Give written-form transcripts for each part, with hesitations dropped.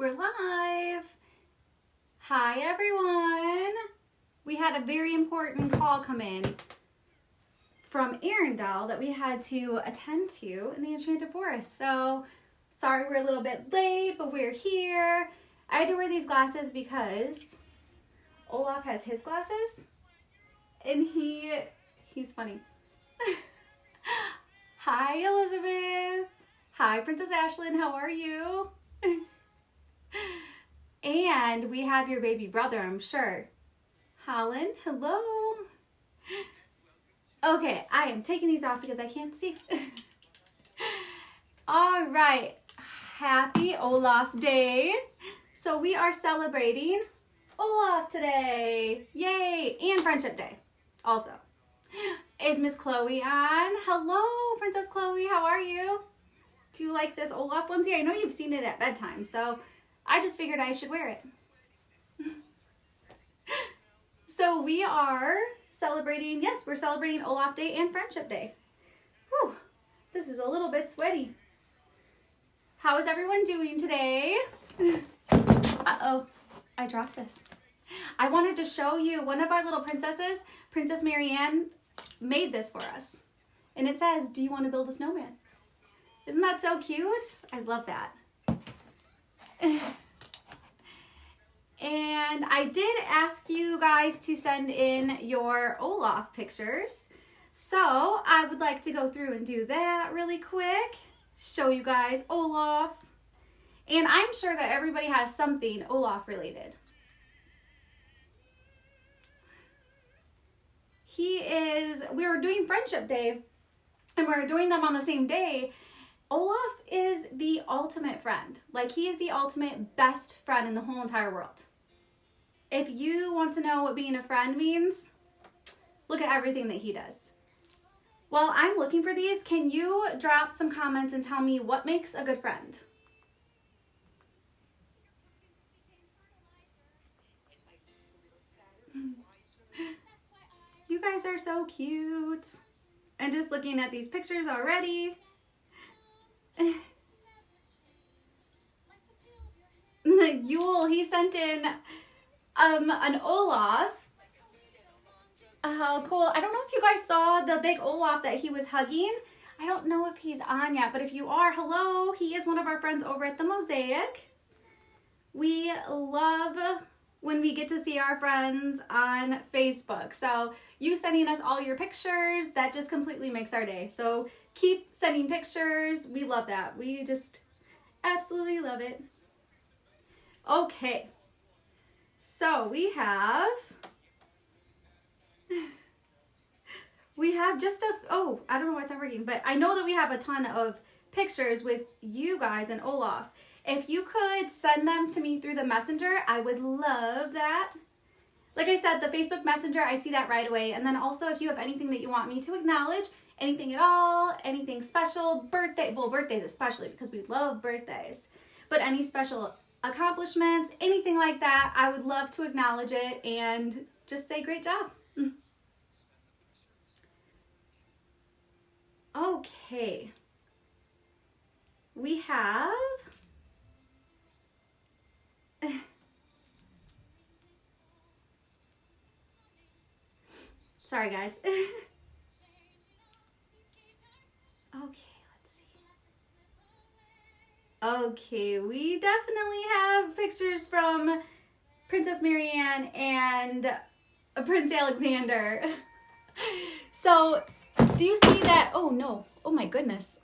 We're live. Hi, everyone. We had a very important call come in from Arendelle that we had to attend to in the Enchanted Forest. So, sorry we're a little bit late, but we're here. I had to wear these glasses because Olaf has his glasses, and he's funny. Hi, Elizabeth. Hi, Princess Ashlyn. How are you? And we have your baby brother, I'm sure. Holland, hello. Okay, I am taking these off because I can't see. All right, happy Olaf Day. So we are celebrating Olaf today. Yay, and Friendship Day also. Is Miss Chloe on? Hello, Princess Chloe, how are you? Do you like this Olaf onesie? I know you've seen it at bedtime, so I just figured I should wear it. So we are celebrating, yes, we're celebrating Olaf Day and Friendship Day. Whew, this is a little bit sweaty. How is everyone doing today? Uh-oh, I dropped this. I wanted to show you one of our little princesses, Princess Marianne, made this for us. And it says, do you want to build a snowman? Isn't that so cute? I love that. And I did ask you guys to send in your Olaf pictures. So I would like to go through and do that really quick. Show you guys Olaf. And I'm sure that everybody has something Olaf related. We were doing Friendship Day and we were doing them on the same day. Olaf is the ultimate friend. Like, he is the ultimate best friend in the whole entire world. If you want to know what being a friend means, look at everything that he does. While I'm looking for these, can you drop some comments and tell me what makes a good friend? You guys are so cute. And just looking at these pictures already. Yule, he sent in an Olaf. How cool. I don't know if you guys saw the big Olaf that he was hugging. I don't know if he's on yet, but if you are, hello. He is one of our friends over at the Mosaic. We love when we get to see our friends on Facebook. So you sending us all your pictures, that just completely makes our day. So keep sending pictures. We love that. We just absolutely love it. Okay. So we have just oh, I don't know why it's not working, but I know that we have a ton of pictures with you guys and Olaf. If you could send them to me through the messenger, I would love that. Like I said, the Facebook Messenger, I see that right away. And then also if you have anything that you want me to acknowledge, anything at all, anything special, birthdays especially, because we love birthdays, but any special accomplishments, anything like that, I would love to acknowledge it and just say great job. Okay. We have sorry guys. Okay, let's see. Okay, we definitely have pictures from Princess Marianne and Prince Alexander. So, do you see that? Oh no, oh my goodness,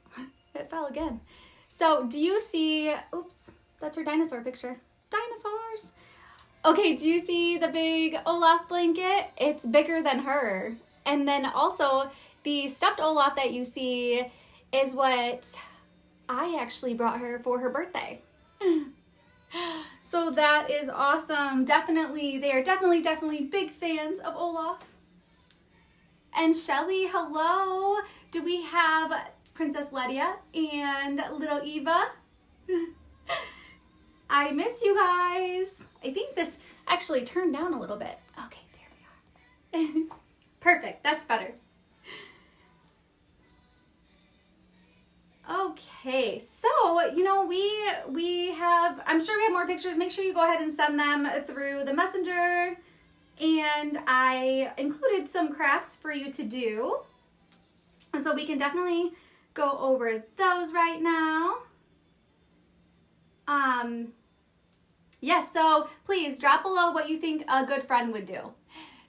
it fell again. So, do you see, oops, that's her dinosaur picture. Dinosaurs. Okay, do you see the big Olaf blanket? It's bigger than her. And then also, the stuffed Olaf that you see is what I actually brought her for her birthday. So that is awesome. Definitely, they are definitely big fans of Olaf. And Shelly, hello. Do we have Princess Lydia and little Eva? I miss you guys. I think this actually turned down a little bit. Okay, there we are. Perfect, that's better. Okay, so So, you know, we have, I'm sure we have more pictures. Make sure you go ahead and send them through the messenger. And I included some crafts for you to do. So we can definitely go over those right now. Yes, so please drop below what you think a good friend would do.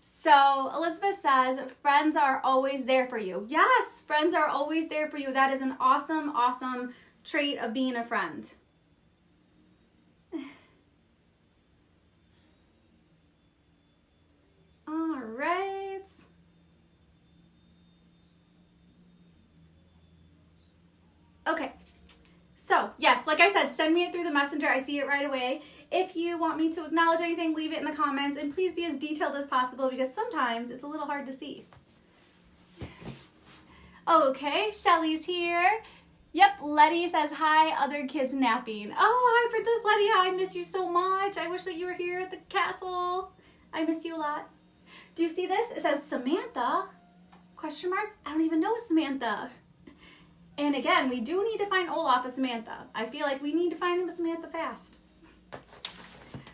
So Elizabeth says, friends are always there for you. Yes, friends are always there for you. That is an awesome, awesome trait of being a friend. All right. Okay. So, yes, like I said, send me it through the messenger. I see it right away. If you want me to acknowledge anything, leave it in the comments. And please be as detailed as possible because sometimes it's a little hard to see. Okay, Shelly's here. Yep, Letty says, hi, other kids napping. Oh, hi, Princess Letty. I miss you so much. I wish that you were here at the castle. I miss you a lot. Do you see this? It says Samantha, question mark. I don't even know Samantha. And again, we do need to find Olaf a Samantha. I feel like we need to find him a Samantha fast.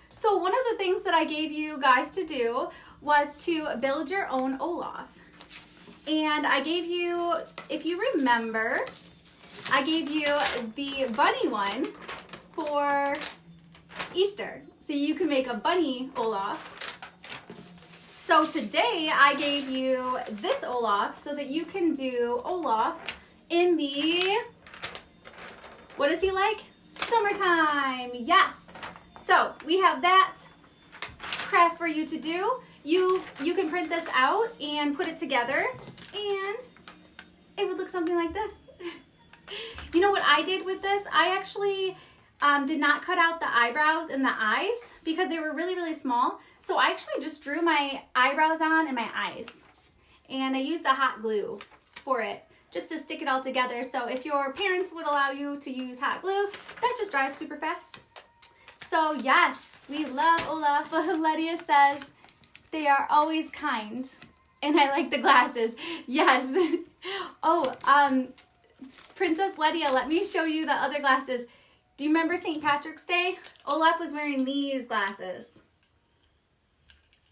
So one of the things that I gave you guys to do was to build your own Olaf. And I gave you, if you remember, I gave you the bunny one for Easter. So you can make a bunny Olaf. So today I gave you this Olaf so that you can do Olaf in the, what is he like? Summertime, yes. So we have that craft for you to do. You can print this out and put it together and it would look something like this. You know what I did with this? I actually did not cut out the eyebrows and the eyes because they were really, really small. So I actually just drew my eyebrows on and my eyes. And I used the hot glue for it, just to stick it all together. So if your parents would allow you to use hot glue, that just dries super fast. So yes, we love Olaf. Lydia says, they are always kind. And I like the glasses. Yes. Oh, Princess Lydia, let me show you the other glasses. Do you remember St. Patrick's Day? Olaf was wearing these glasses.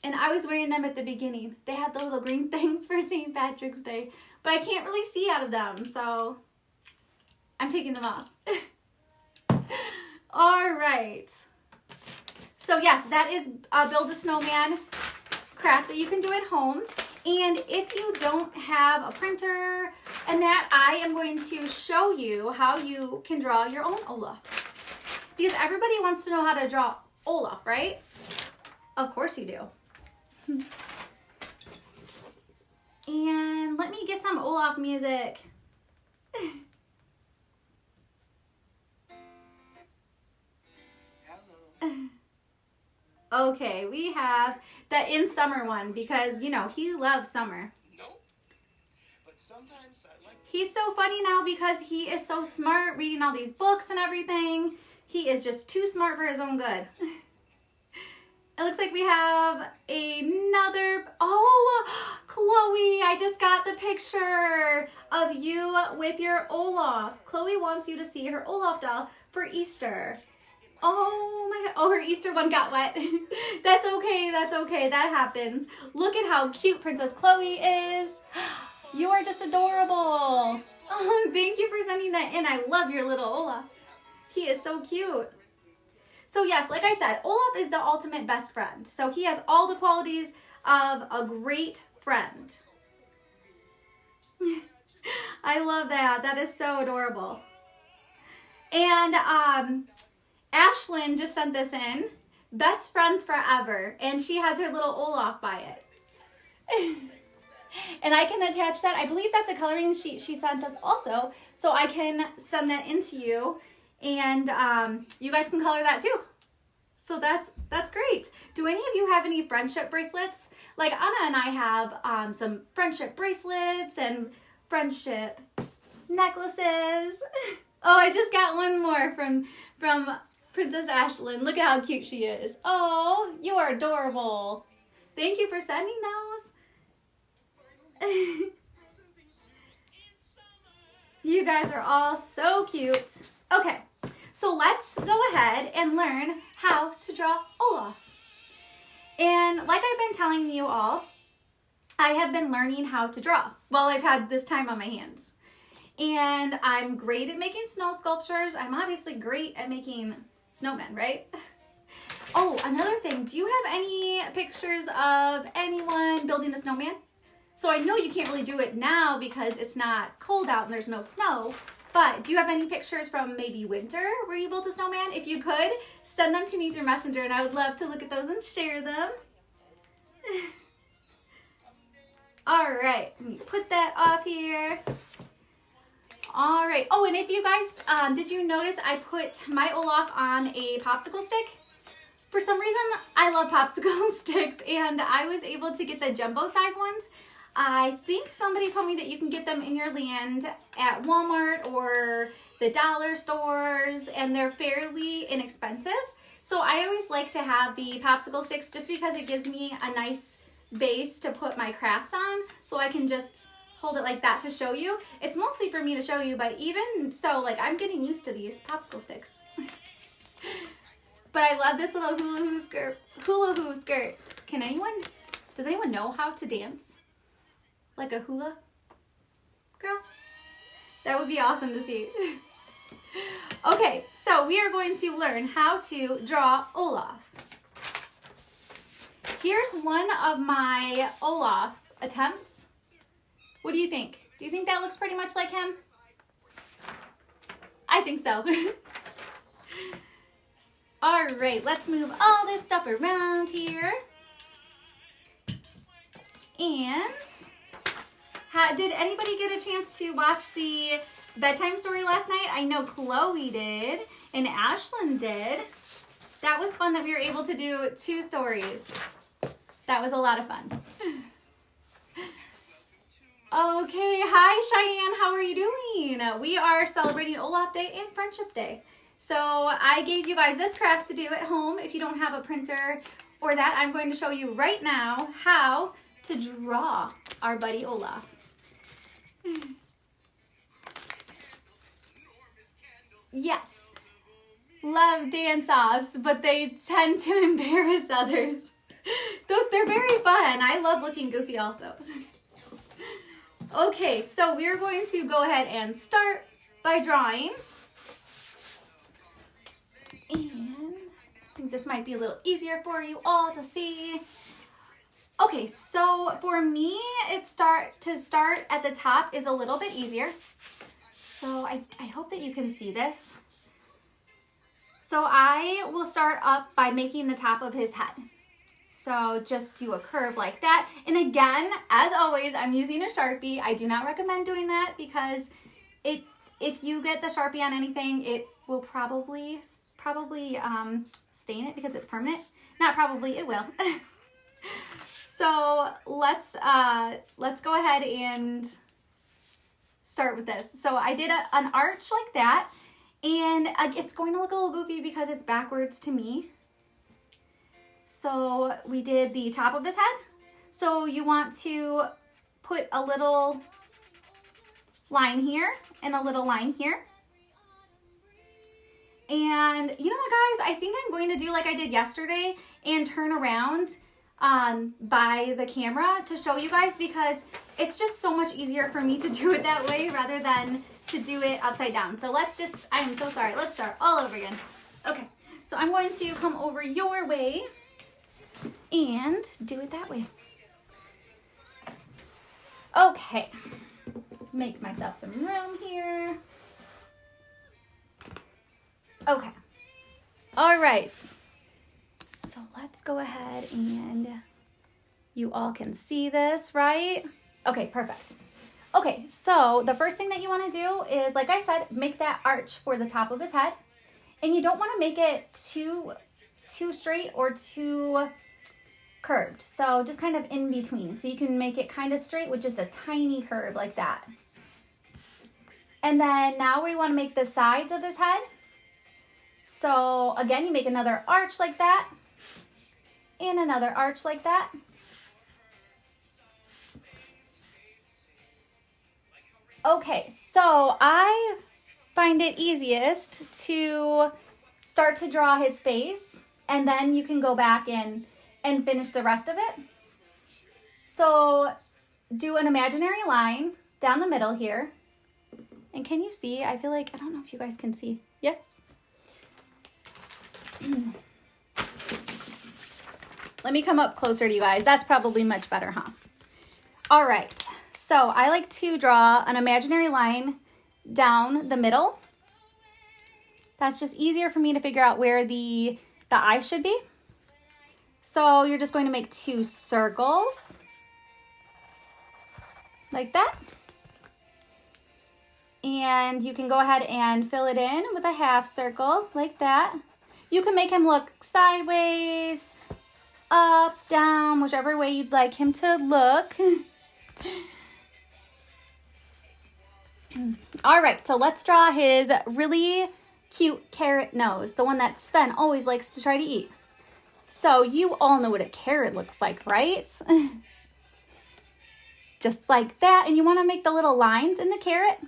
And I was wearing them at the beginning. They had the little green things for St. Patrick's Day. But I can't really see out of them, so I'm taking them off. All right. So yes, that is Build a Snowman craft that you can do at home. And if you don't have a printer and that, I am going to show you how you can draw your own Olaf. Because everybody wants to know how to draw Olaf, right? Of course you do. And let me get some Olaf music. Okay, we have the in summer one because, you know, he loves summer. Nope. But sometimes I like to... He's so funny now because he is so smart reading all these books and everything. He is just too smart for his own good. It looks like we have another, oh, Chloe, I just got the picture of you with your Olaf. Chloe wants you to see her Olaf doll for Easter. Oh my God, oh, her Easter one got wet. That's okay, that happens. Look at how cute Princess Chloe is. You are just adorable. Oh, thank you for sending that in. I love your little Olaf. He is so cute. So yes, like I said, Olaf is the ultimate best friend. So he has all the qualities of a great friend. I love that. That is so adorable. And Ashlyn just sent this in. Best friends forever. And she has her little Olaf by it. And I can attach that. I believe that's a coloring sheet she sent us also. So I can send that into you. And you guys can color that too. So that's great. Do any of you have any friendship bracelets? Like Anna and I have some friendship bracelets and friendship necklaces. Oh, I just got one more from Princess Ashlyn. Look at how cute she is. Oh, you are adorable. Thank you for sending those. You guys are all so cute. Okay. So let's go ahead and learn how to draw Olaf. And like I've been telling you all, I have been learning how to draw while I've had this time on my hands. And I'm great at making snow sculptures. I'm obviously great at making snowmen, right? Oh, another thing, do you have any pictures of anyone building a snowman? So I know you can't really do it now because it's not cold out and there's no snow, but do you have any pictures from maybe winter where you built a snowman? If you could, send them to me through Messenger and I would love to look at those and share them. All right, let me put that off here. All right, oh, and if you guys, did you notice I put my Olaf on a popsicle stick? For some reason, I love popsicle sticks and I was able to get the jumbo size ones. I think somebody told me that you can get them in your land at Walmart or the dollar stores and they're fairly inexpensive. So I always like to have the popsicle sticks just because it gives me a nice base to put my crafts on so I can just hold it like that to show you. It's mostly for me to show you, but even so, like I'm getting used to these popsicle sticks. But I love this little hula hoo skirt. Does anyone know how to dance like a hula girl? That would be awesome to see. Okay, so we are going to learn how to draw Olaf. Here's one of my Olaf attempts. What do you think? Do you think that looks pretty much like him? I think so. All right, let's move all this stuff around here. And did anybody get a chance to watch the bedtime story last night? I know Chloe did and Ashlyn did. That was fun that we were able to do 2 stories. That was a lot of fun. Okay, hi Cheyenne, how are you doing? We are celebrating Olaf Day and Friendship Day. So I gave you guys this craft to do at home. If you don't have a printer or that, I'm going to show you right now how to draw our buddy Olaf. Yes, love dance-offs, but they tend to embarrass others. They're very fun. I love looking goofy also. Okay, so we're going to go ahead and start by drawing. And I think this might be a little easier for you all to see. Okay, so for me, to start at the top is a little bit easier. So I hope that you can see this. So I will start up by making the top of his head. So just do a curve like that. And again, as always, I'm using a Sharpie. I do not recommend doing that because if you get the Sharpie on anything, it will probably stain it because it's permanent. Not probably, it will. So let's go ahead and start with this. So I did an arch like that, and it's going to look a little goofy because it's backwards to me. So we did the top of his head. So you want to put a little line here and a little line here. And you know what, guys? I think I'm going to do like I did yesterday and turn around by the camera to show you guys because it's just so much easier for me to do it that way rather than to do it upside down. So I am so sorry. Let's start all over again. Okay, so I'm going to come over your way and do it that way. Okay, make myself some room here. Okay, all right. So let's go ahead and you all can see this, right? Okay, perfect. Okay, so the first thing that you want to do is, like I said, make that arch for the top of his head. And you don't want to make it too straight or too curved. So just kind of in between. So you can make it kind of straight with just a tiny curve like that. And then now we want to make the sides of his head. So again, you make another arch like that. And another arch like that. Okay, so I find it easiest to start to draw his face, and then you can go back in and finish the rest of it. So do an imaginary line down the middle here. And can you see? I feel like, I don't know if you guys can see. Yes? Let me come up closer to you guys. That's probably much better, huh? All right. So I like to draw an imaginary line down the middle. That's just easier for me to figure out where the eye should be. So you're just going to make 2 circles like that. And you can go ahead and fill it in with a half circle like that. You can make him look sideways, up, down, whichever way you'd like him to look. All right, so let's draw his really cute carrot nose, the one that Sven always likes to try to eat. So you all know what a carrot looks like, right? Just like that. And you want to make the little lines in the carrot,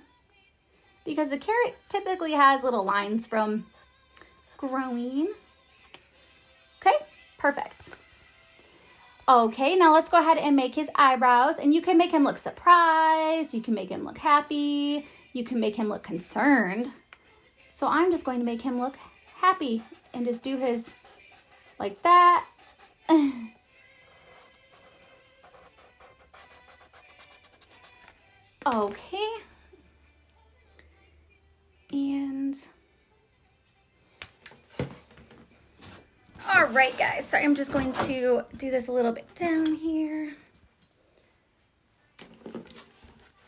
because the carrot typically has little lines from growing. Okay, perfect. Okay, now let's go ahead and make his eyebrows, and you can make him look surprised, you can make him look happy, you can make him look concerned. So I'm just going to make him look happy and just do his like that. Okay. And all right, guys. Sorry, I'm just going to do this a little bit down here.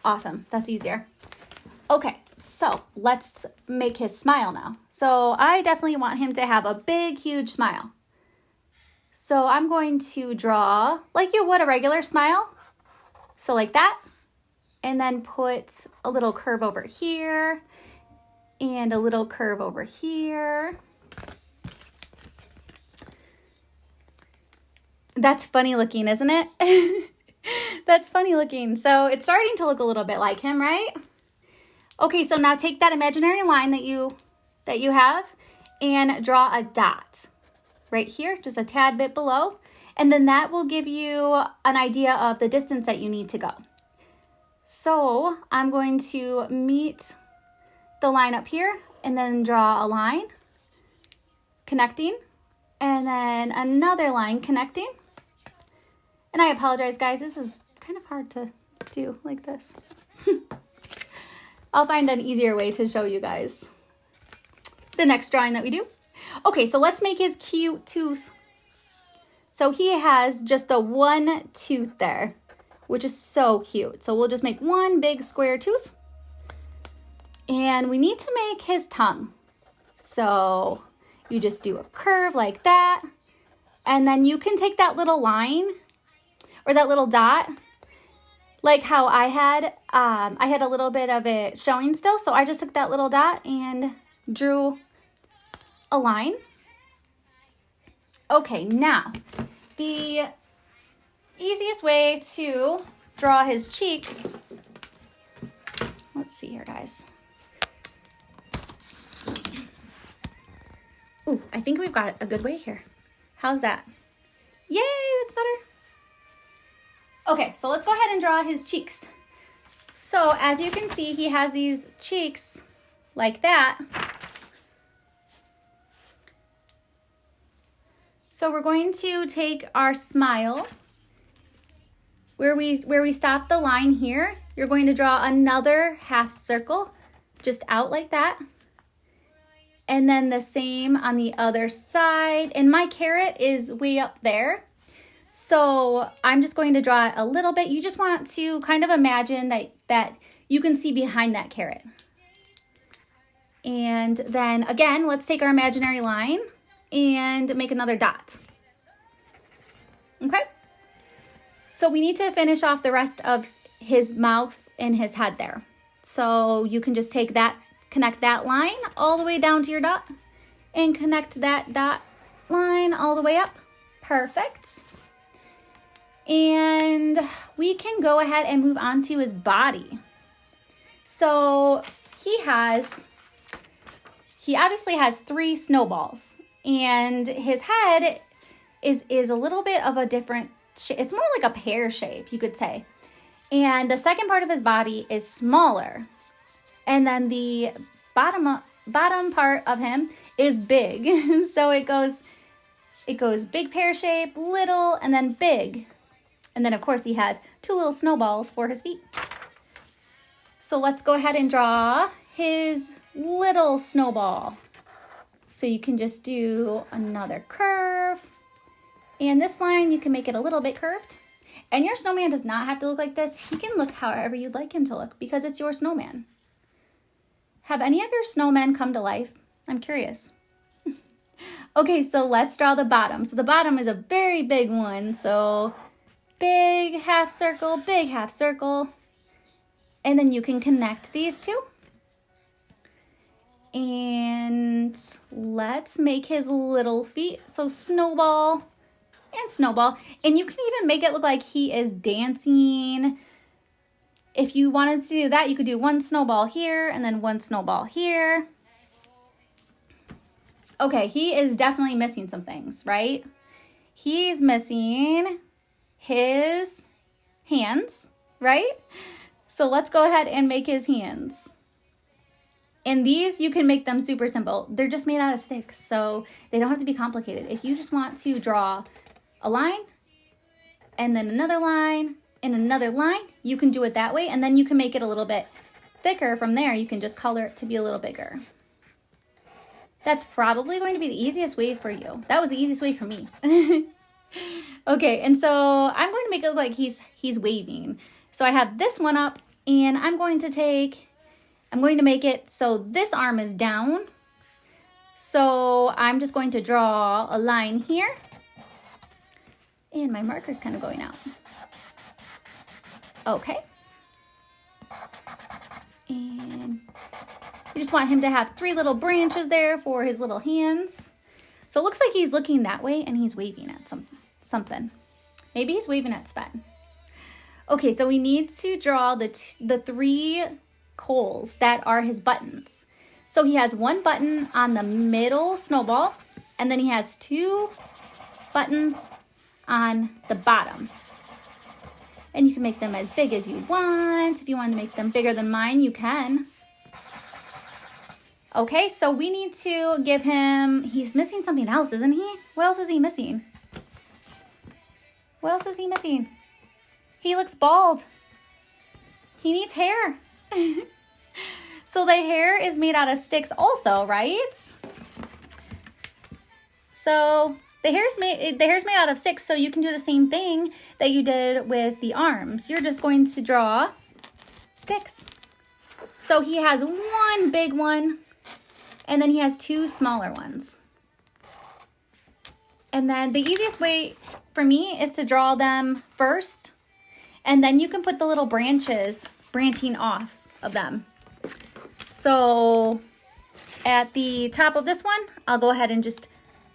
Awesome. That's easier. Okay, so let's make his smile now. So I definitely want him to have a big, huge smile. So I'm going to draw like you would a regular smile. So like that. And then put a little curve over here and a little curve over here. That's funny looking, isn't it? That's funny looking. So it's starting to look a little bit like him, right? Okay, so now take that imaginary line that you have and draw a dot right here, just a tad bit below. And then that will give you an idea of the distance that you need to go. So I'm going to meet the line up here and then draw a line connecting, and then another line connecting. And I apologize, guys. This is kind of hard to do like this. I'll find an easier way to show you guys the next drawing that we do. Okay, so let's make his cute tooth. So he has just the one tooth there, which is so cute. So we'll just make one big square tooth. And we need to make his tongue. So you just do a curve like that. And then you can take that little line or that little dot, like how I had a little bit of it showing still. So I just took that little dot and drew a line. Okay, now the easiest way to draw his cheeks, let's see here, guys. Ooh, I think we've got a good way here. How's that? Yay, that's better. Okay, so let's go ahead and draw his cheeks. So as you can see, he has these cheeks like that. So we're going to take our smile, where we stop the line here, you're going to draw another half circle just out like that. And then the same on the other side. And my carrot is way up there, so I'm just going to draw it a little bit. You just want to kind of imagine that you can see behind that carrot. And then again, let's take our imaginary line and make another dot. Okay? So we need to finish off the rest of his mouth and his head there. So you can just take that, connect that line all the way down to your dot and connect that dot line all the way up. Perfect. And we can go ahead and move on to his body. So he has he obviously has 3 snowballs, and his head is a little bit of a different shape. It's more like a pear shape, you could say. And the second part of his body is smaller. And then the bottom part of him is big. So it goes big pear shape, little, and then big. And then of course he has 2 little snowballs for his feet. So let's go ahead and draw his little snowball. So you can just do another curve. And this line, you can make it a little bit curved. And your snowman does not have to look like this. He can look however you'd like him to look because it's your snowman. Have any of your snowmen come to life? I'm curious. Okay, so let's draw the bottom. So the bottom is a very big one. So big half circle, big half circle. And then you can connect these two. And let's make his little feet. So snowball and snowball. And you can even make it look like he is dancing. If you wanted to do that, you could do 1 snowball here and then 1 snowball here. Okay, he is definitely missing some things, right? He's missing his hands, right? So let's go ahead and make his hands. And these, you can make them super simple. They're just made out of sticks, so they don't have to be complicated. If you just want to draw a line, and then another line, and another line, you can do it that way, and then you can make it a little bit thicker from there. You can just color it to be a little bigger. That's probably going to be the easiest way for you. That was the easiest way for me. Okay, and so I'm going to make it look like he's waving. So I have this one up, and I'm going to make it so this arm is down. So I'm just going to draw a line here. And my marker's kind of going out. Okay. And you just want him to have 3 little branches there for his little hands. So it looks like he's looking that way and he's waving at something. Maybe he's waving at Sven. Okay, so we need to draw the 3 coals that are his buttons. So he has 1 button on the middle snowball, and then he has 2 buttons on the bottom. And you can make them as big as you want. If you want to make them bigger than mine, you can. Okay, so we need to give him, he's missing something else, isn't he? What else is he missing? What else is he missing? He looks bald. He needs hair. So the hair is made out of sticks also, right? So the hair's made out of sticks, so you can do the same thing that you did with the arms. You're just going to draw sticks. So he has 1 big one, and then he has 2 smaller ones. And then the easiest way for me is to draw them first, and then you can put the little branches branching off of them. So at the top of this one, I'll go ahead and just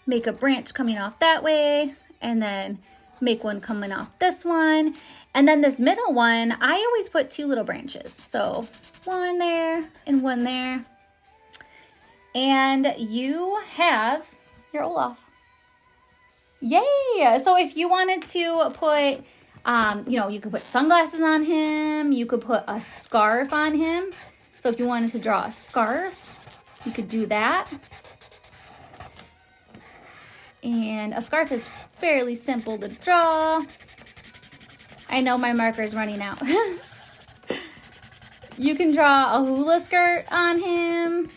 make a branch coming off that way, and then make one coming off this one. And then this middle one, I always put 2 little branches. So 1 there and 1 there. And you have your Olaf. Yay! So if you wanted to put, you could put sunglasses on him. You could put a scarf on him. So if you wanted to draw a scarf, you could do that. And a scarf is fairly simple to draw. I know my marker is running out. You can draw a hula skirt on him.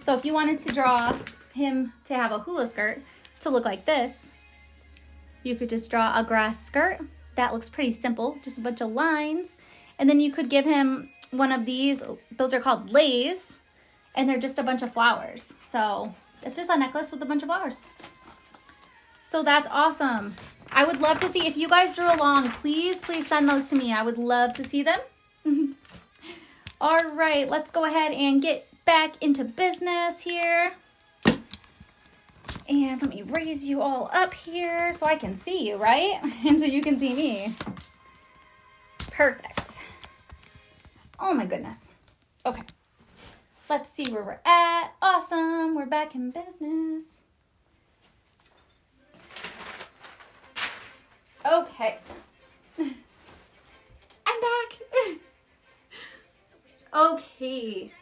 So if you wanted to draw him to have a hula skirt to look like this, you could just draw a grass skirt. That looks pretty simple, just a bunch of lines. And then you could give him one of these. Those are called leis, and they're just a bunch of flowers. So it's just a necklace with a bunch of flowers. So that's awesome. I would love to see, if you guys drew along, please send those to me. I would love to see them. All right, let's go ahead and get back into business here. And let me raise you all up here so I can see you, right? And so you can see me. Perfect. Oh my goodness. Okay. Let's see where we're at. Awesome, we're back in business. Okay. I'm back. Okay.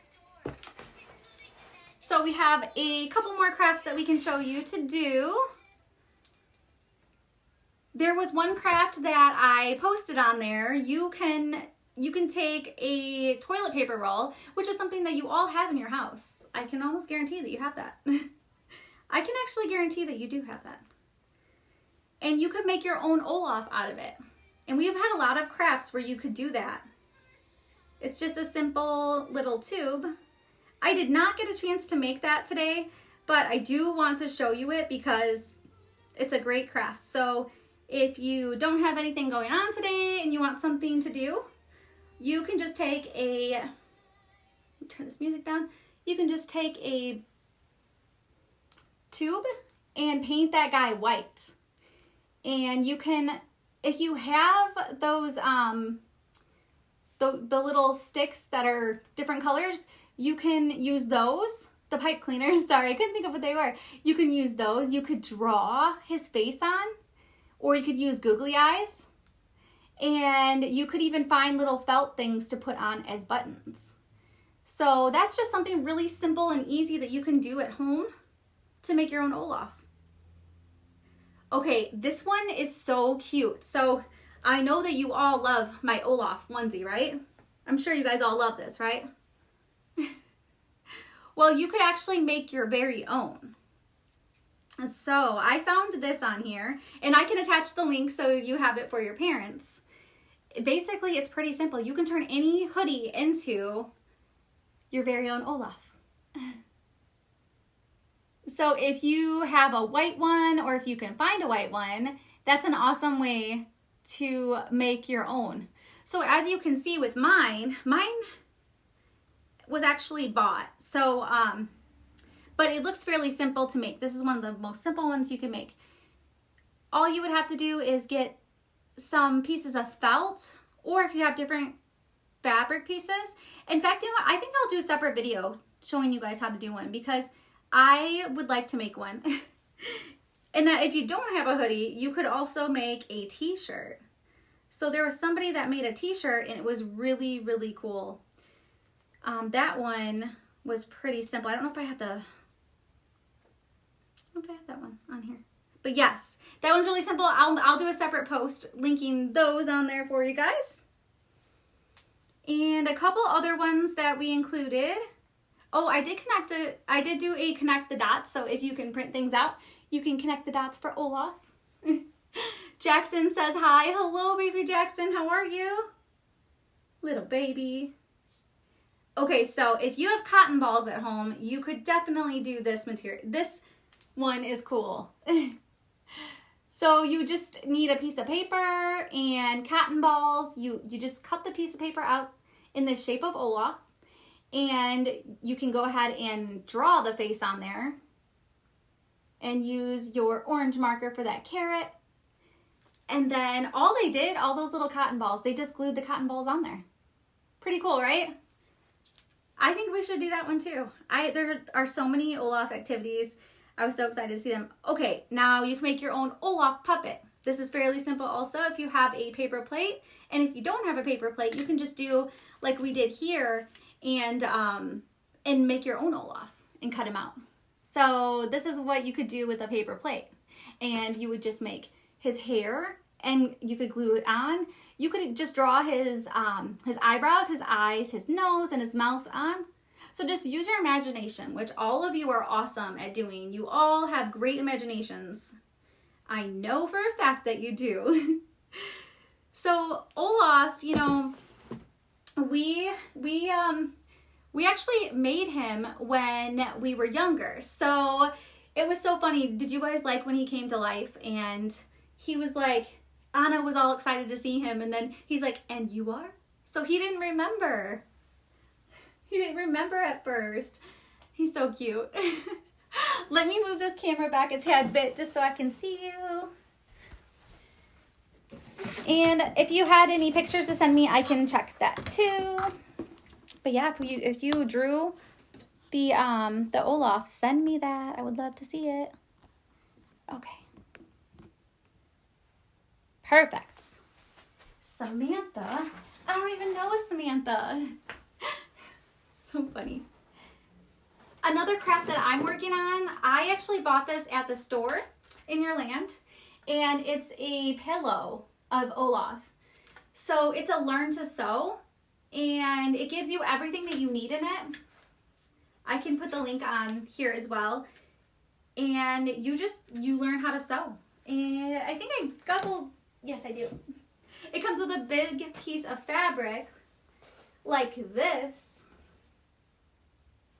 So we have a couple more crafts that we can show you to do. There was one craft that I posted on there. You can take a toilet paper roll, which is something that you all have in your house. I can almost guarantee that you have that. I can actually guarantee that you do have that. And you could make your own Olaf out of it. And we have had a lot of crafts where you could do that. It's just a simple little tube. I did not get a chance to make that today, but I do want to show you it because it's a great craft. So if you don't have anything going on today and you want something to do, you can just take a, turn this music down, you can just take a tube and paint that guy white. And you can, if you have those, the little sticks that are different colors, you can use those, the pipe cleaners, sorry, I couldn't think of what they were. You can use those, you could draw his face on, or you could use googly eyes, and you could even find little felt things to put on as buttons. So that's just something really simple and easy that you can do at home to make your own Olaf. Okay, this one is so cute. So I know that you all love my Olaf onesie, right? I'm sure you guys all love this, right? Well, you could actually make your very own. So I found this on here, and I can attach the link so you have it for your parents. Basically, it's pretty simple. You can turn any hoodie into your very own Olaf. So if you have a white one, or if you can find a white one, that's an awesome way to make your own. So as you can see with mine was actually bought. So, but it looks fairly simple to make. This is one of the most simple ones you can make. All you would have to do is get some pieces of felt, or if you have different fabric pieces. In fact, you know what? I think I'll do a separate video showing you guys how to do one, because I would like to make one. And if you don't have a hoodie, you could also make a t-shirt. So there was somebody that made a t-shirt, and it was really, really cool. That one was pretty simple. I don't know if I have that one on here. But yes, that one's really simple. I'll do a separate post linking those on there for you guys. And a couple other ones that we included. Oh, I did do a connect the dots. So if you can print things out, you can connect the dots for Olaf. Jackson says hi. Hello, baby Jackson. How are you? Little baby. Okay, so if you have cotton balls at home, you could definitely do this material. This one is cool. So you just need a piece of paper and cotton balls. You just cut the piece of paper out in the shape of Olaf, and you can go ahead and draw the face on there and use your orange marker for that carrot. And then all those little cotton balls, they just glued the cotton balls on there. Pretty cool, right? I think we should do that one too. There are so many Olaf activities. I was so excited to see them. Okay, now you can make your own Olaf puppet. This is fairly simple also if you have a paper plate. And if you don't have a paper plate, you can just do like we did here and make your own Olaf and cut him out. So this is what you could do with a paper plate. And you would just make his hair, and you could glue it on. You could just draw his eyebrows, his eyes, his nose, and his mouth on. So just use your imagination, which all of you are awesome at doing. You all have great imaginations. I know for a fact that you do. So Olaf, you know, we actually made him when we were younger. So it was so funny. Did you guys like when he came to life? And he was like, Anna was all excited to see him, and then he's like, and you are? So he didn't remember. He didn't remember at first. He's so cute. Let me move this camera back a tad bit just so I can see you. And if you had any pictures to send me, I can check that too. But yeah, if you drew the Olaf. Send me that. I would love to see it. Okay. Perfect. Samantha. I don't even know a Samantha. So funny. Another craft that I'm working on, I actually bought this at the store in your land, and it's a pillow of Olaf. So it's a learn to sew, and it gives you everything that you need in it. I can put the link on here as well. And you learn how to sew. And I think I got yes I do. It comes with a big piece of fabric like this.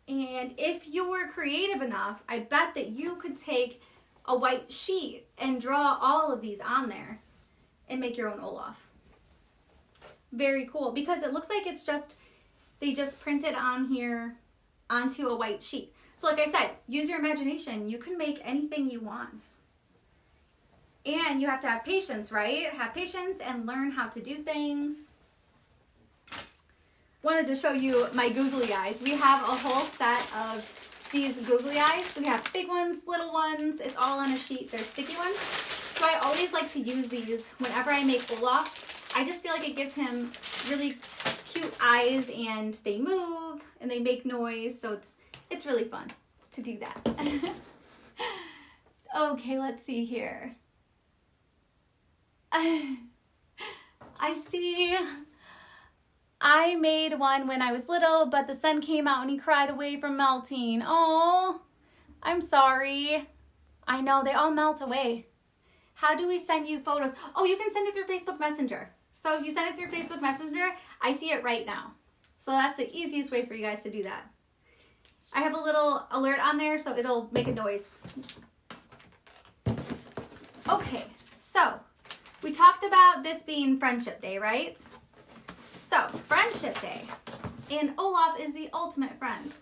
And if you were creative enough, I bet that you could take a white sheet and draw all of these on there and make your own Olaf. Very cool, because it looks like they just printed on here onto a white sheet. So like I said, use your imagination. You can make anything you want. And you have to have patience, right? Have patience and learn how to do things. Wanted to show you my googly eyes. We have a whole set of these googly eyes. We have big ones, little ones. It's all on a sheet. They're sticky ones. So I always like to use these whenever I make Olaf. I just feel like it gives him really cute eyes, and they move and they make noise. So it's really fun to do that. Okay, let's see here. I see. I made one when I was little, but the sun came out and he cried away from melting. Oh, I'm sorry. I know, they all melt away. How do we send you photos? Oh, you can send it through Facebook Messenger. So if you send it through Facebook Messenger, I see it right now. So that's the easiest way for you guys to do that. I have a little alert on there, so it'll make a noise. Okay, so we talked about this being Friendship Day, right? So, Friendship Day, and Olaf is the ultimate friend.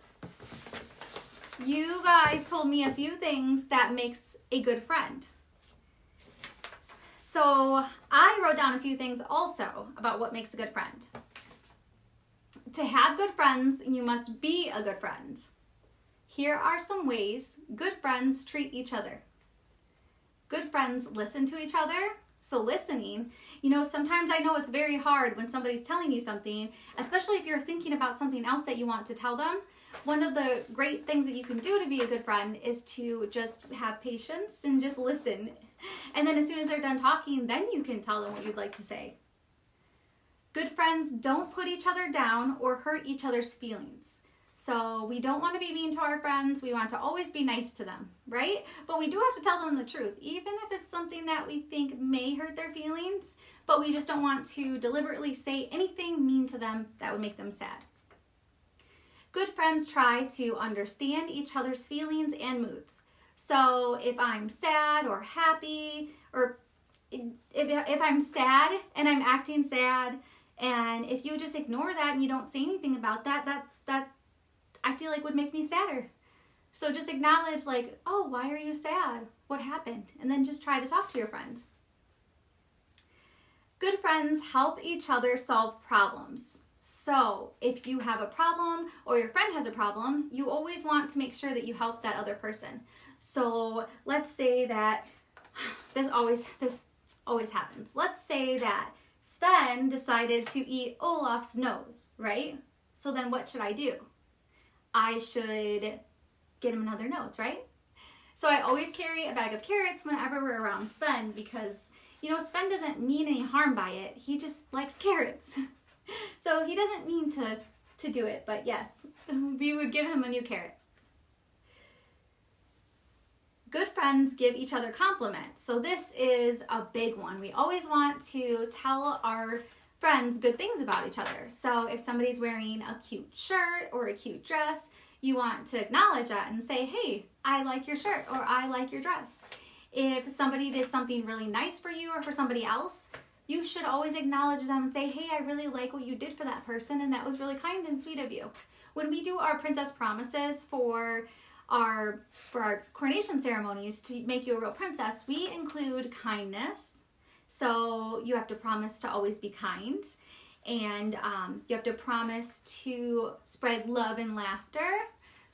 You guys told me a few things that makes a good friend. So, I wrote down a few things also about what makes a good friend. To have good friends, you must be a good friend. Here are some ways good friends treat each other. Good friends listen to each other. So listening, sometimes I know it's very hard when somebody's telling you something, especially if you're thinking about something else that you want to tell them. One of the great things that you can do to be a good friend is to just have patience and just listen. And then as soon as they're done talking, then you can tell them what you'd like to say. Good friends don't put each other down or hurt each other's feelings. So we don't want to be mean to our friends. We want to always be nice to them, right? But we do have to tell them the truth, even if it's something that we think may hurt their feelings, but we just don't want to deliberately say anything mean to them that would make them sad. Good friends try to understand each other's feelings and moods. So if I'm sad or happy, or if I'm sad and I'm acting sad, and if you just ignore that and you don't say anything about that, that I feel like would make me sadder. So just acknowledge like, oh, why are you sad? What happened? And then just try to talk to your friend. Good friends help each other solve problems. So if you have a problem or your friend has a problem, you always want to make sure that you help that other person. So let's say that this always happens. Let's say that Sven decided to eat Olaf's nose, right? So then what should I do? I should get him another nose, right? So I always carry a bag of carrots whenever we're around Sven because, Sven doesn't mean any harm by it. He just likes carrots. So he doesn't mean to do it, but yes, we would give him a new carrot. Good friends give each other compliments. So this is a big one. We always want to tell our friends good things about each other. So if somebody's wearing a cute shirt or a cute dress, you want to acknowledge that and say, hey, I like your shirt or I like your dress. If somebody did something really nice for you or for somebody else, you should always acknowledge them and say, hey, I really like what you did for that person and that was really kind and sweet of you. When we do our princess promises for our coronation ceremonies to make you a real princess, we include kindness. So you have to promise to always be kind, and you have to promise to spread love and laughter.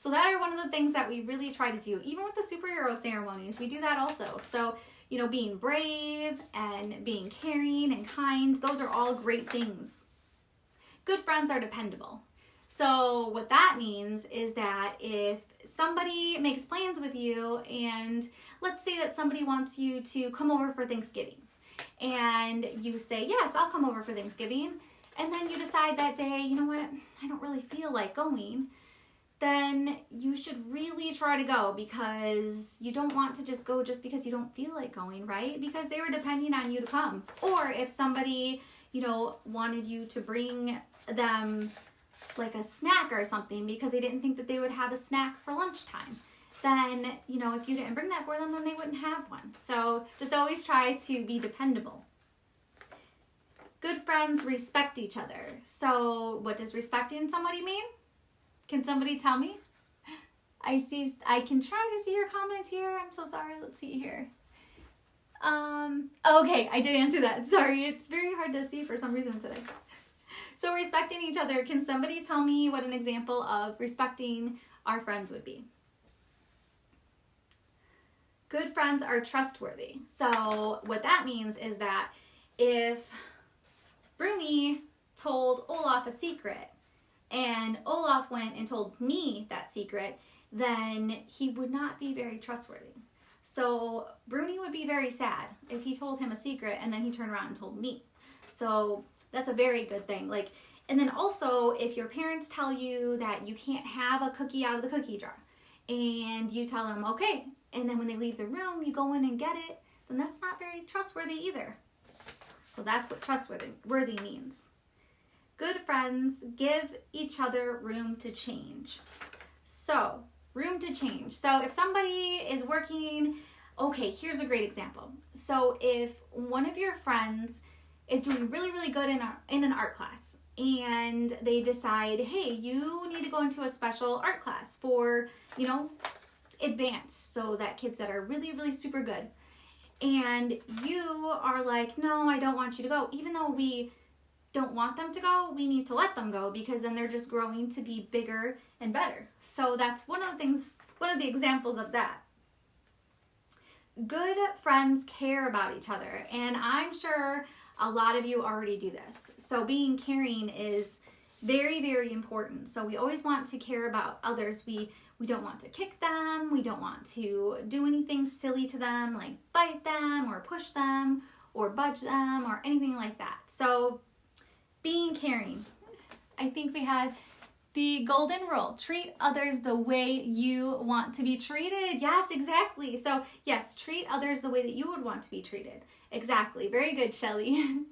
So that are one of the things that we really try to do. Even with the superhero ceremonies, we do that also. So, you know, being brave and being caring and kind, those are all great things. Good friends are dependable. So what that means is that if somebody makes plans with you, and let's say that somebody wants you to come over for Thanksgiving, and you say, yes, I'll come over for Thanksgiving, and then you decide that day, you know what, I don't really feel like going, then you should really try to go, because you don't want to just go just because you don't feel like going, right? Because they were depending on you to come. Or if somebody, you know, wanted you to bring them like a snack or something because they didn't think that they would have a snack for lunchtime, then, you know, if you didn't bring that for them, then they wouldn't have one. So just always try to be dependable. Good friends respect each other. So what does respecting somebody mean? Can somebody tell me? I can try to see your comments here. I'm so sorry. Let's see here. Okay, I did answer that. Sorry, it's very hard to see for some reason today. So respecting each other, can somebody tell me what an example of respecting our friends would be? Good friends are trustworthy. So what that means is that if Bruni told Olaf a secret and Olaf went and told me that secret, then he would not be very trustworthy. So Bruni would be very sad if he told him a secret and then he turned around and told me. So that's a very good thing. Like, and then also if your parents tell you that you can't have a cookie out of the cookie jar and you tell them, okay, and then when they leave the room, you go in and get it, then that's not very trustworthy either. So that's what trustworthy means. Good friends give each other room to change. So, room to change. So if somebody is working, okay, here's a great example. So if one of your friends is doing really, really good in an art class, and they decide, hey, you need to go into a special art class for, you know, advanced, so that kids that are really, really super good. And you are like, no, I don't want you to go. Even though we don't want them to go, we need to let them go, because then they're just growing to be bigger and better. So that's one of the examples of that. Good friends care about each other, and I'm sure a lot of you already do this. So being caring is very, very important. So we always want to care about others. We don't want to kick them. We don't want to do anything silly to them, like bite them or push them or budge them or anything like that. So being caring. I think we had the golden rule. Treat others the way you want to be treated. Yes, exactly. So yes, treat others the way that you would want to be treated. Exactly. Very good, Shelly.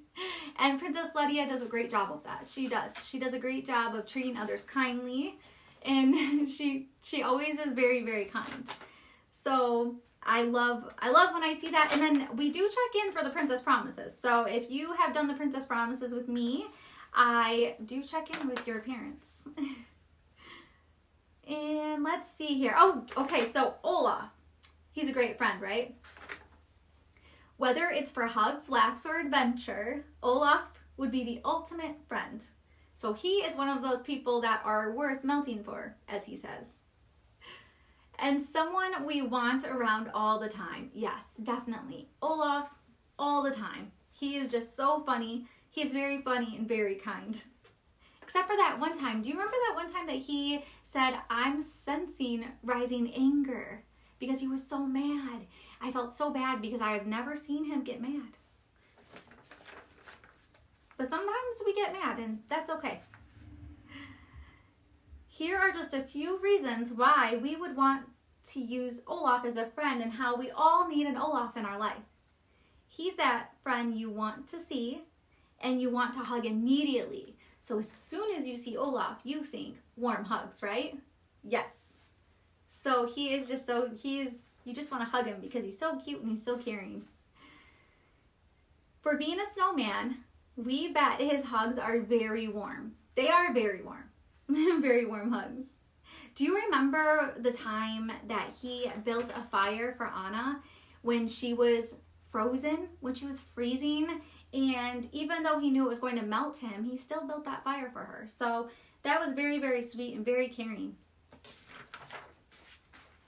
And Princess Lydia does a great job of that. She does. She does a great job of treating others kindly. And she always is very, very kind. So I love when I see that. And then we do check in for the Princess Promises. So if you have done the Princess Promises with me, I do check in with your parents. And let's see here. Oh, okay. So Olaf, he's a great friend, right? Whether it's for hugs, laughs, or adventure, Olaf would be the ultimate friend. So he is one of those people that are worth melting for, as he says. And someone we want around all the time. Yes, definitely. Olaf, all the time. He is just so funny. He's very funny and very kind. Except for that one time. Do you remember that one time that he said, I'm sensing rising anger? Because he was so mad. I felt so bad because I have never seen him get mad. But sometimes we get mad, and that's okay. Here are just a few reasons why we would want to use Olaf as a friend, and how we all need an Olaf in our life. He's that friend you want to see and you want to hug immediately. So as soon as you see Olaf, you think warm hugs, right? Yes. So he is just you just want to hug him because he's so cute and he's so caring. For being a snowman, we bet his hugs are very warm. They are very warm. Very warm hugs. Do you remember the time that he built a fire for Anna when she was frozen, when she was freezing? And even though he knew it was going to melt him, he still built that fire for her. So that was very, very sweet and very caring.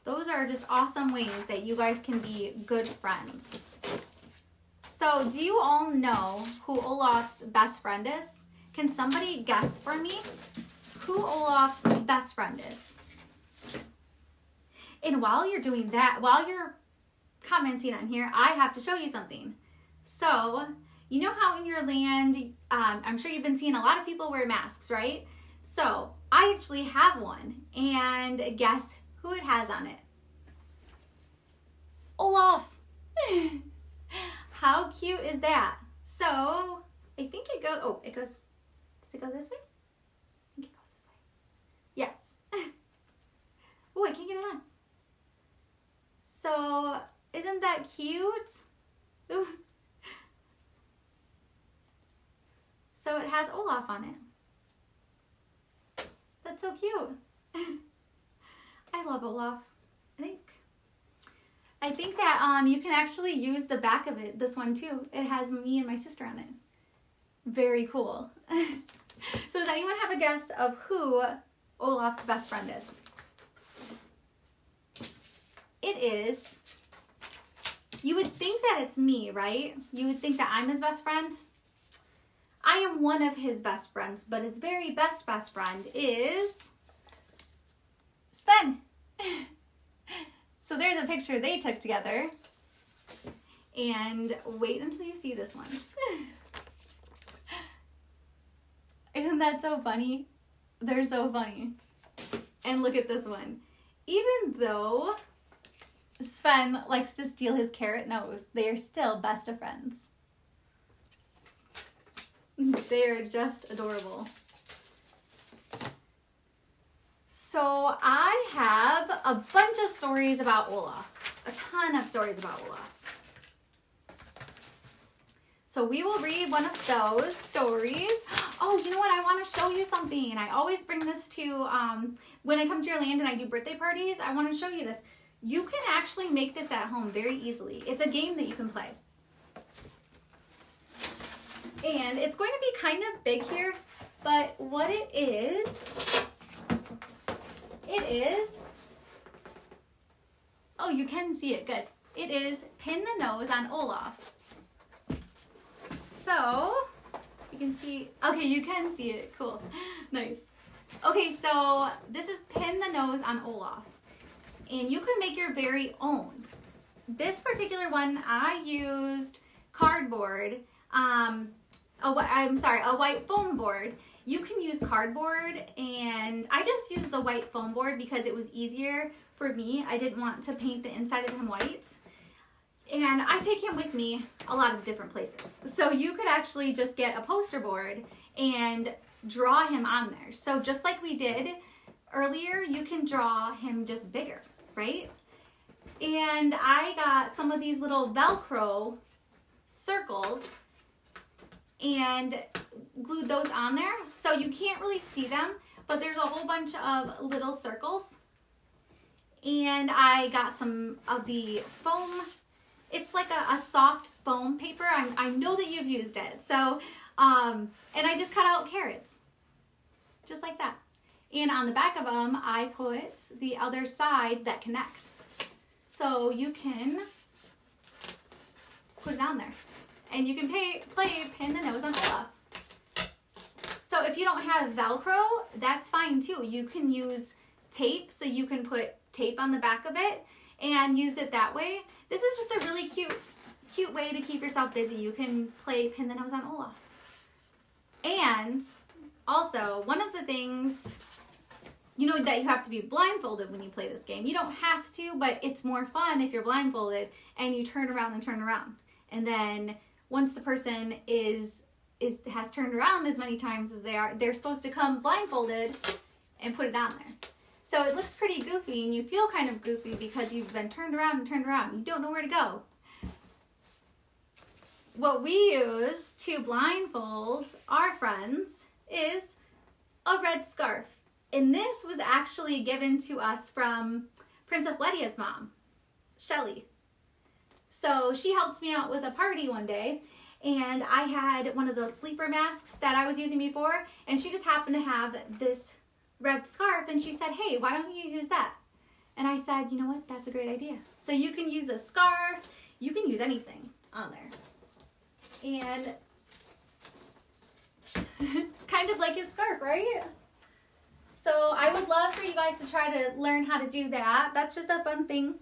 Those are just awesome ways that you guys can be good friends. So, do you all know who Olaf's best friend is? Can somebody guess for me who Olaf's best friend is? And while you're doing that, while you're commenting on here, I have to show you something. So, you know how in your land, I'm sure you've been seeing a lot of people wear masks, right? So, I actually have one, and guess who it has on it? Olaf! How cute is that? So, I think it goes, does it go this way? I think it goes this way. Yes. Oh, I can't get it on. So, isn't that cute? Ooh. So it has Olaf on it. That's so cute. I love Olaf. I think that you can actually use the back of it, this one too. It has me and my sister on it. Very cool. So does anyone have a guess of who Olaf's best friend is? It is, you would think that it's me, right? You would think that I'm his best friend. I am one of his best friends, but his very best friend is Sven. So there's a picture they took together. And wait until you see this one. Isn't that so funny? They're so funny. And look at this one. Even though Sven likes to steal his carrot nose, they are still best of friends. They are just adorable. So I have a bunch of stories about Olaf. A ton of stories about Olaf. So we will read one of those stories. Oh, you know what? I want to show you something. I always bring this to, when I come to your land and I do birthday parties, I want to show you this. You can actually make this at home very easily. It's a game that you can play. And it's going to be kind of big here, but what it is, oh, you can see it, good. It is Pin the Nose on Olaf. So, you can see, okay, you can see it, cool, nice. Okay, so this is Pin the Nose on Olaf. And you can make your very own. This particular one, I used cardboard, a white foam board. You can use cardboard, and I just used the white foam board because it was easier for me. I didn't want to paint the inside of him white. And I take him with me a lot of different places. So you could actually just get a poster board and draw him on there. So just like we did earlier, you can draw him just bigger, right? And I got some of these little Velcro circles and glued those on there. So you can't really see them, but there's a whole bunch of little circles. And I got some of the foam. It's like a soft foam paper. I know that you've used it. So, and I just cut out carrots, just like that. And on the back of them, I put the other side that connects. So you can put it on there. And you can play Pin the Nose on Olaf. So if you don't have Velcro, that's fine too. You can use tape, so you can put tape on the back of it and use it that way. This is just a really cute way to keep yourself busy. You can play Pin the Nose on Olaf. And also, one of the things, you know that you have to be blindfolded when you play this game. You don't have to, but it's more fun if you're blindfolded and you turn around and turn around. And then once the person has turned around as many times as they're supposed to come blindfolded and put it on there. So it looks pretty goofy, and you feel kind of goofy because you've been turned around and turned around. You don't know where to go. What we use to blindfold our friends is a red scarf. And this was actually given to us from Princess Lydia's mom, Shelly. So she helped me out with a party one day, and I had one of those sleeper masks that I was using before, and she just happened to have this red scarf, and she said, hey, why don't you use that? And I said, you know what, that's a great idea. So you can use a scarf, you can use anything on there. And it's kind of like his scarf, right? So I would love for you guys to try to learn how to do that. That's just a fun thing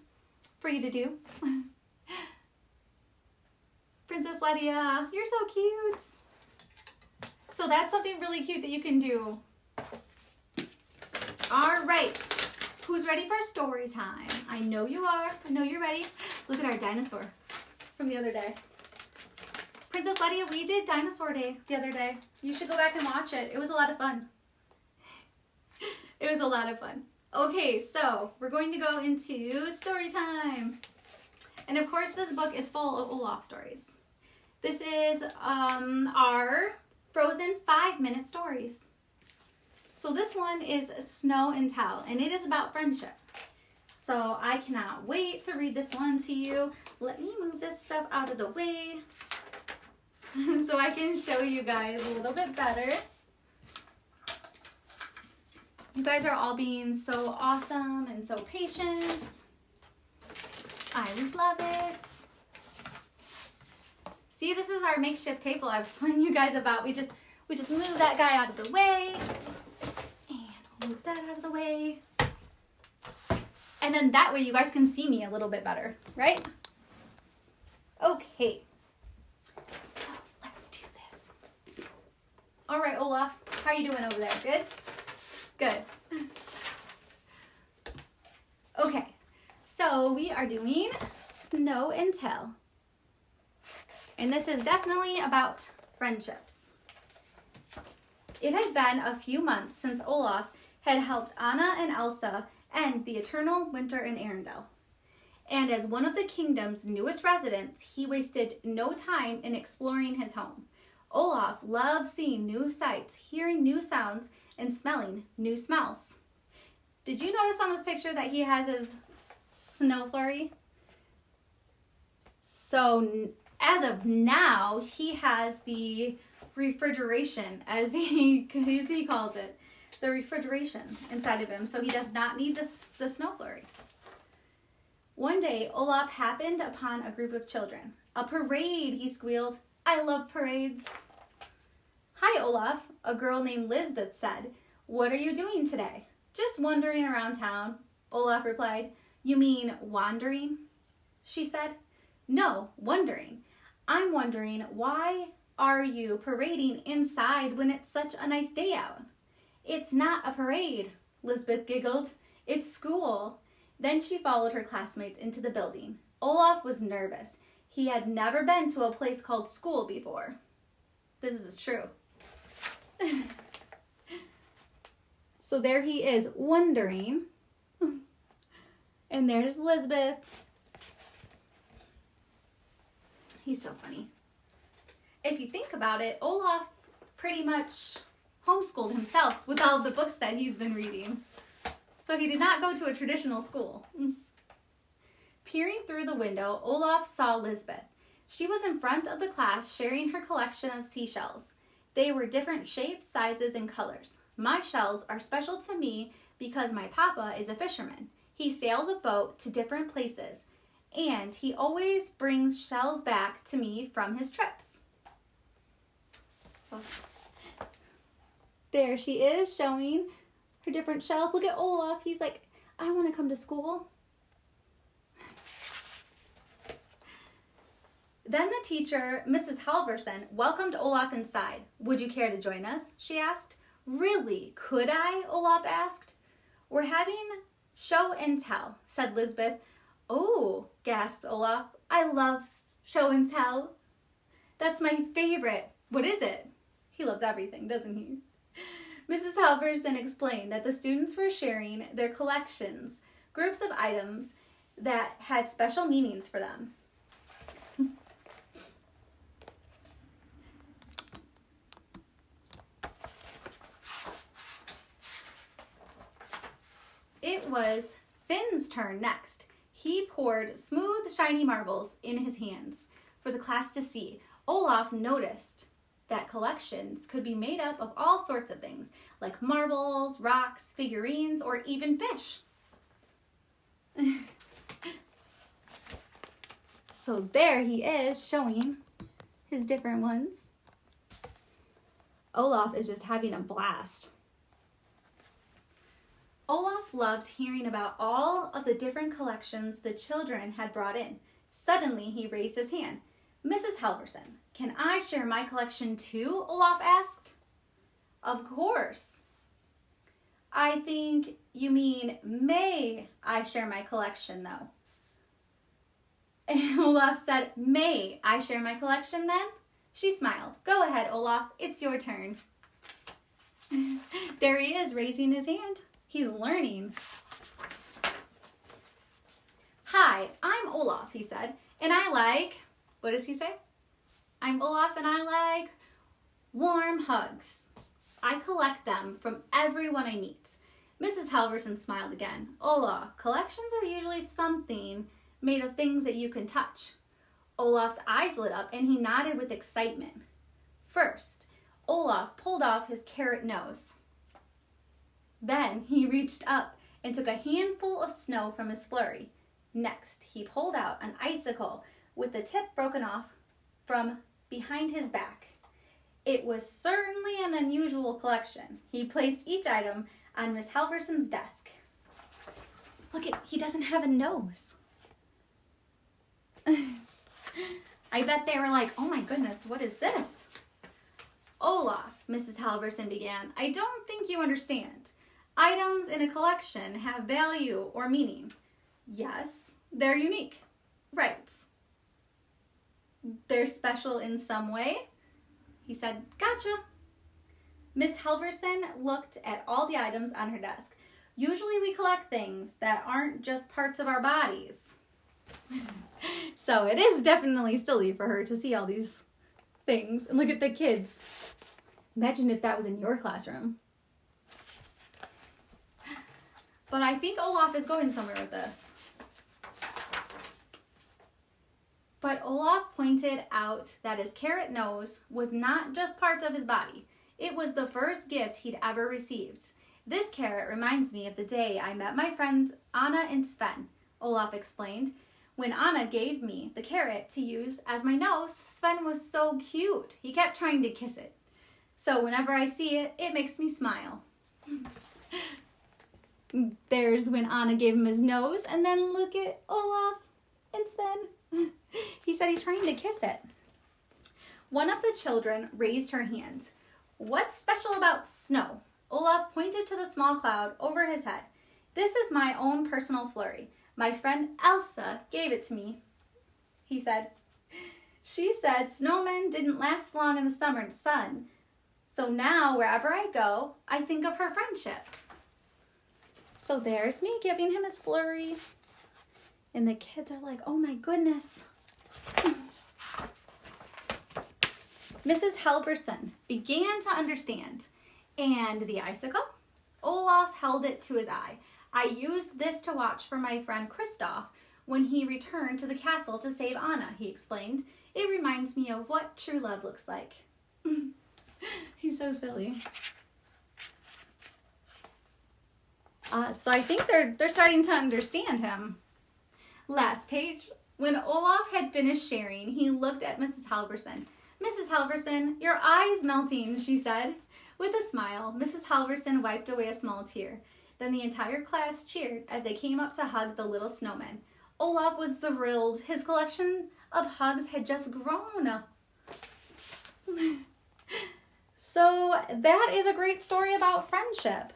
for you to do. Princess Lydia, you're so cute. So that's something really cute that you can do. All right, who's ready for story time? I know you are. I know you're ready. Look at our dinosaur from the other day. Princess Lydia, we did Dinosaur Day the other day. You should go back and watch it. It was a lot of fun. It was a lot of fun. Okay, so we're going to go into story time. And of course, this book is full of Olaf stories. This is our Frozen 5-minute stories. So this one is Snow and Tell, and it is about friendship. So I cannot wait to read this one to you. Let me move this stuff out of the way so I can show you guys a little bit better. You guys are all being so awesome and so patient. I love it. See, this is our makeshift table I was telling you guys about. We just move that guy out of the way. And we'll move that out of the way. And then that way you guys can see me a little bit better, right? Okay. So let's do this. All right, Olaf, how are you doing over there? Good? Good. Okay, so we are doing Snow and Tell. And this is definitely about friendships. It had been a few months since Olaf had helped Anna and Elsa end the eternal winter in Arendelle. And as one of the kingdom's newest residents, he wasted no time in exploring his home. Olaf loved seeing new sights, hearing new sounds, and smelling new smells. Did you notice on this picture that he has his snow flurry? So as of now, he has the refrigeration, as he calls it, the refrigeration inside of him, so he does not need the snow flurry. One day, Olaf happened upon a group of children. A parade, he squealed. I love parades. Hi, Olaf, a girl named Lisbeth said. What are you doing today? Just wandering around town, Olaf replied. You mean wandering? She said. No, wondering. I'm wondering, why are you parading inside when it's such a nice day out? It's not a parade, Lisbeth giggled. It's school. Then she followed her classmates into the building. Olaf was nervous. He had never been to a place called school before. This is true. So there he is, wondering. And there's Lisbeth. He's so funny. If you think about it, Olaf pretty much homeschooled himself with all of the books that he's been reading. So he did not go to a traditional school. Peering through the window, Olaf saw Lisbeth. She was in front of the class sharing her collection of seashells. They were different shapes, sizes, and colors. My shells are special to me because my papa is a fisherman. He sails a boat to different places, and he always brings shells back to me from his trips. So, there she is showing her different shells. Look at Olaf. He's like, I want to come to school. Then the teacher, Mrs. Halverson, welcomed Olaf inside. Would you care to join us? She asked. Really? Could I? Olaf asked. We're having show and tell, said Lisbeth. Oh, gasped Olaf. I love show and tell. That's my favorite. What is it? He loves everything, doesn't he? Mrs. Halverson explained that the students were sharing their collections, groups of items that had special meanings for them. It was Finn's turn next. He poured smooth, shiny marbles in his hands for the class to see. Olaf noticed that collections could be made up of all sorts of things, like marbles, rocks, figurines, or even fish. So there he is showing his different ones. Olaf is just having a blast. Olaf loved hearing about all of the different collections the children had brought in. Suddenly, he raised his hand. Mrs. Halverson, can I share my collection too? Olaf asked. Of course. I think you mean, may I share my collection though? Olaf said, may I share my collection then? She smiled. Go ahead, Olaf. It's your turn. There he is, raising his hand. He's learning. Hi, I'm Olaf, he said, and I like, what does he say? I'm Olaf and I like warm hugs. I collect them from everyone I meet. Mrs. Halverson smiled again. Olaf, collections are usually something made of things that you can touch. Olaf's eyes lit up and he nodded with excitement. First, Olaf pulled off his carrot nose. Then he reached up and took a handful of snow from his flurry. Next, he pulled out an icicle with the tip broken off from behind his back. It was certainly an unusual collection. He placed each item on Miss Halverson's desk. Look, he doesn't have a nose. I bet they were like, oh my goodness, what is this? Olaf, Mrs. Halverson began, I don't think you understand. Items in a collection have value or meaning. Yes, they're unique. Right. They're special in some way? He said, gotcha. Miss Halverson looked at all the items on her desk. Usually we collect things that aren't just parts of our bodies. So it is definitely silly for her to see all these things. And look at the kids. Imagine if that was in your classroom. But I think Olaf is going somewhere with this. But Olaf pointed out that his carrot nose was not just part of his body. It was the first gift he'd ever received. This carrot reminds me of the day I met my friends Anna and Sven, Olaf explained. When Anna gave me the carrot to use as my nose, Sven was so cute. He kept trying to kiss it. So whenever I see it, it makes me smile. There's when Anna gave him his nose, and then look at Olaf and Sven. He said he's trying to kiss it. One of the children raised her hand. What's special about snow? Olaf pointed to the small cloud over his head. This is my own personal flurry. My friend Elsa gave it to me, he said. She said snowmen didn't last long in the summer sun. So now wherever I go, I think of her friendship. So there's me giving him his flurry. And the kids are like, oh my goodness. Mrs. Halverson began to understand. And the icicle? Olaf held it to his eye. I used this to watch for my friend Kristoff when he returned to the castle to save Anna, he explained. It reminds me of what true love looks like. He's so silly. So I think they're starting to understand him. Last page. When Olaf had finished sharing, he looked at Mrs. Halverson. Mrs. Halverson, your eye's melting, she said. With a smile, Mrs. Halverson wiped away a small tear. Then the entire class cheered as they came up to hug the little snowman. Olaf was thrilled. His collection of hugs had just grown. So that is a great story about friendship.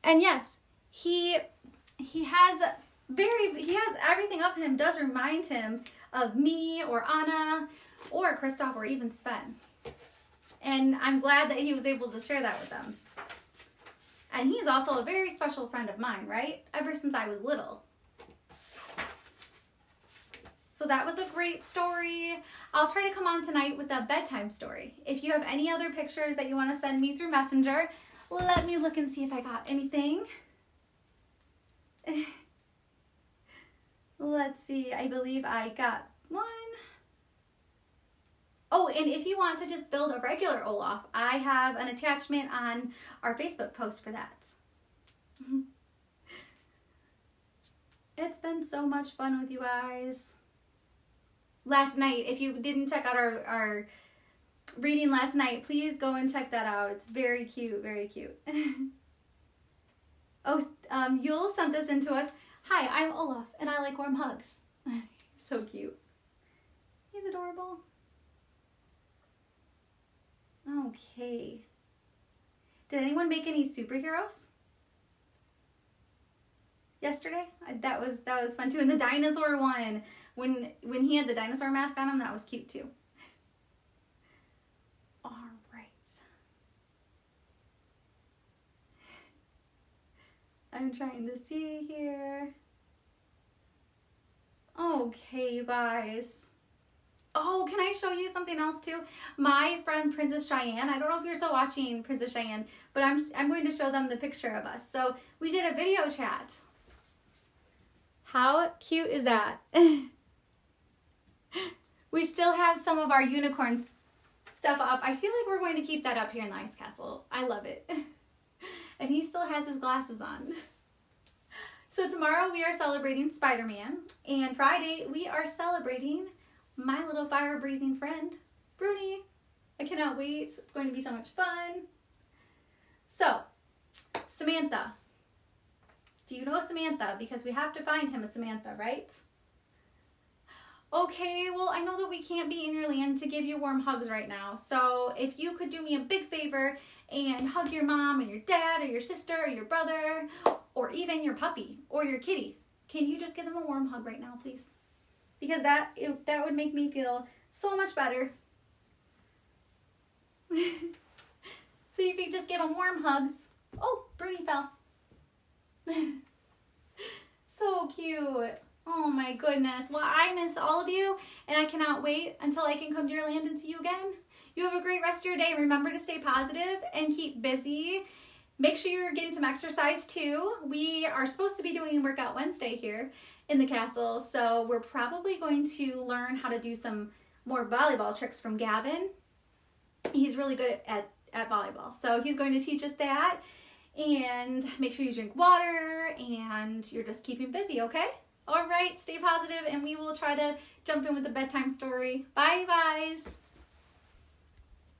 And yes, he has everything of him does remind him of me or Anna or Kristoff or even Sven. And I'm glad that he was able to share that with them. And he's also a very special friend of mine, right? Ever since I was little. So that was a great story. I'll try to come on tonight with a bedtime story. If you have any other pictures that you want to send me through Messenger, let me look and see if I got anything. Let's see, I believe I got one. Oh, and if you want to just build a regular Olaf, I have an attachment on our Facebook post for that. It's been so much fun with you guys. Last night, if you didn't check out our reading last night, please go and check that out. It's very cute, very cute. Oh, Yule sent this in to us. Hi, I'm Olaf, and I like warm hugs. So cute. He's adorable. Okay. Did anyone make any superheroes yesterday? That was fun too. And the dinosaur one, when he had the dinosaur mask on him, that was cute too. All right. I'm trying to see here. Okay, you guys. Oh, can I show you something else too? My friend Princess Cheyenne, I don't know if you're still watching Princess Cheyenne, but I'm going to show them the picture of us. So we did a video chat. How cute is that? We still have some of our unicorn stuff up. I feel like we're going to keep that up here in the ice castle. I love it. And he still has his glasses on. So tomorrow we are celebrating Spider-Man, and Friday we are celebrating my little fire-breathing friend, Bruni. I cannot wait. It's going to be so much fun. So, Samantha. Do you know Samantha? Because we have to find him a Samantha, right? Okay, well, I know that we can't be in your land to give you warm hugs right now. So if you could do me a big favor and hug your mom or your dad or your sister or your brother or even your puppy or your kitty, can you just give them a warm hug right now, please? Because that would make me feel so much better. So you can just give them warm hugs. Oh, Bruni fell. So cute. Oh my goodness. Well, I miss all of you, and I cannot wait until I can come to your land and see you again. You have a great rest of your day. Remember to stay positive and keep busy. Make sure you're getting some exercise too. We are supposed to be doing Workout Wednesday here in the castle, so we're probably going to learn how to do some more volleyball tricks from Gavin. He's really good at volleyball, so he's going to teach us that. And make sure you drink water and you're just keeping busy, okay? All right, stay positive, and we will try to jump in with a bedtime story. Bye, you guys.